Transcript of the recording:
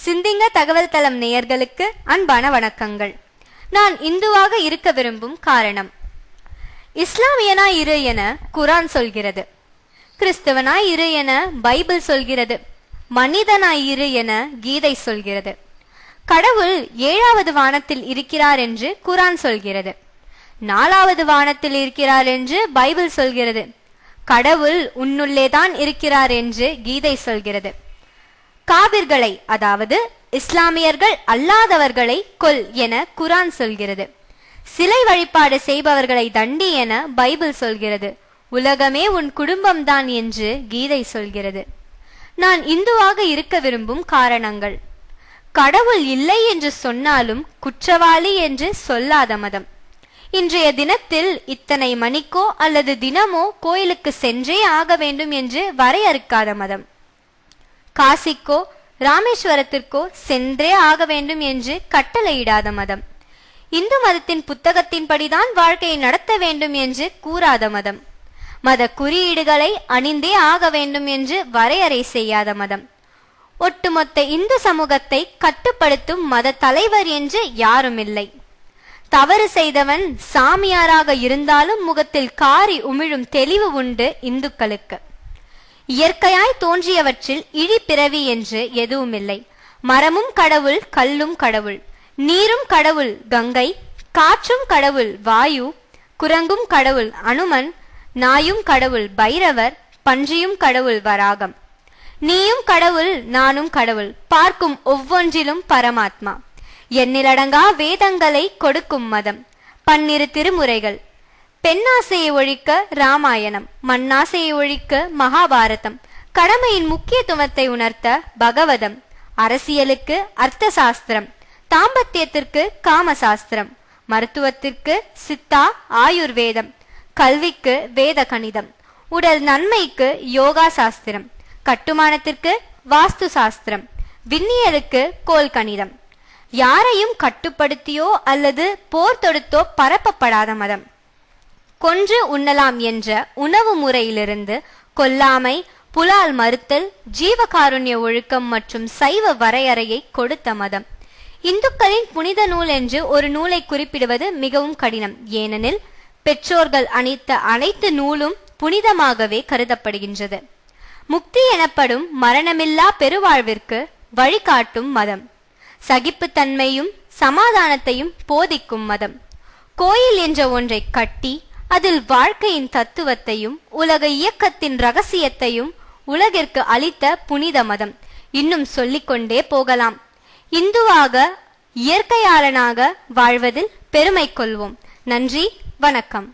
சிந்திங்க தகவல் தளம் நேயர்களுக்கு அன்பான வணக்கங்கள். நான் இந்துவாக இருக்க விரும்பும் காரணம். இஸ்லாமியனாய் இரு என குரான் சொல்கிறது. கிறிஸ்தவனாய் இரு என பைபிள் சொல்கிறது. மனிதனாய் இரு என கீதை சொல்கிறது. கடவுள் 7வது வானத்தில் இருக்கிறார் என்று குரான் சொல்கிறது. 4வது வானத்தில் இருக்கிறார் என்று பைபிள் சொல்கிறது. கடவுள் உன்னுள்ளேதான் இருக்கிறார் என்று கீதை சொல்கிறது. காபிர்களை, அதாவது இஸ்லாமியர்கள் அல்லாதவர்களை கொல் என குரான் சொல்கிறது. சிலை வழிபாடு செய்பவர்களை தண்டி என பைபிள் சொல்கிறது. உலகமே உன் குடும்பம்தான் என்று கீதை சொல்கிறது. நான் இந்துவாக இருக்க விரும்பும் காரணங்கள். கடவுள் இல்லை என்று சொன்னாலும் குற்றவாளி என்று சொல்லாத மதம். இன்றைய தினத்தில் இத்தனை மணிக்கோ அல்லது தினமோ கோயிலுக்கு சென்றே ஆக வேண்டும் என்று வரையறுக்காத மதம். காசிக்கோ ராமேஸ்வரத்திற்கோ சென்றே ஆக வேண்டும் என்று கட்டளையிடாத மதம். இந்து மதத்தின் புத்தகத்தின்படிதான் வாழ்க்கையை நடத்த வேண்டும் என்று கூறாத மதம். மத குறியீடுகளை அணிந்தே ஆக வேண்டும் என்று வரையறை செய்யாத மதம். ஒட்டுமொத்த இந்து சமூகத்தை கட்டுப்படுத்தும் மத தலைவர் என்று யாரும் இல்லை. தவறு செய்தவன் சாமியாராக இருந்தாலும் முகத்தில் காரி உமிழும் தெளிவு உண்டு இந்துக்களுக்கு. இயற்கையாய் தோன்றியவற்றில் இழிபிறவி என்று எதுவும் இல்லை. மரமும் கடவுள், கல்லும் கடவுள், நீரும் கடவுள் கங்கை, காற்றும் கடவுள் வாயு, குரங்கும் கடவுள் அனுமன், நாயும் கடவுள் பைரவர், பன்றியும் கடவுள் வராகம். நீயும் கடவுள், நானும் கடவுள், பார்க்கும் ஒவ்வொன்றிலும் பரமாத்மா. எண்ணிலடங்கா வேதங்களை கொடுக்கும் மதம். 12 திருமுறைகள். பெண்ணாசையை ஒழிக்க ராமாயணம், மண்ணாசையை ஒழிக்க மகாபாரதம், கடமையின் முக்கியத்துவத்தை உணர்த்த பகவதம், அரசியலுக்கு அர்த்த சாஸ்திரம், தாம்பத்தியத்திற்கு காமசாஸ்திரம், மருத்துவத்திற்கு சித்தா ஆயுர்வேதம், கல்விக்கு வேத கணிதம், உடல் நன்மைக்கு யோகா சாஸ்திரம், கட்டுமானத்திற்கு வாஸ்து சாஸ்திரம், விண்ணியலுக்கு கோல் கணிதம். யாரையும் கட்டுப்படுத்தியோ அல்லது போர் தொடுத்தோ பரப்பப்படாத மதம். கொன்று உண்ணலாம் என்ற உணவு முறையிலிருந்து கொல்லாமை, புலால் மறுத்தல், ஜீவகாருண்ய ஒழுக்கம் மற்றும் சைவ வரையறையை கொடுத்த மதம். இந்துக்களின் புனித நூல் என்று ஒரு நூலை குறிப்பிடுவது மிகவும் கடினம். ஏனெனில் பெற்றோர்கள் அணித்த அனைத்து நூலும் புனிதமாகவே கருதப்படுகின்றது. முக்தி எனப்படும் மரணமில்லா பெருவாழ்விற்கு வழிகாட்டும் மதம். சகிப்புத்தன்மையும் சமாதானத்தையும் போதிக்கும் மதம். கோயில் என்ற ஒன்றை கட்டி அதில் வாழ்க்கையின் தத்துவத்தையும் உலக இயக்கத்தின் இரகசியத்தையும் உலகிற்கு அளித்த புனித மதம். இன்னும் சொல்லிக்கொண்டே போகலாம். இந்துவாக இயற்கையாளனாக வாழ்வதில் பெருமை கொள்வோம். நன்றி, வணக்கம்.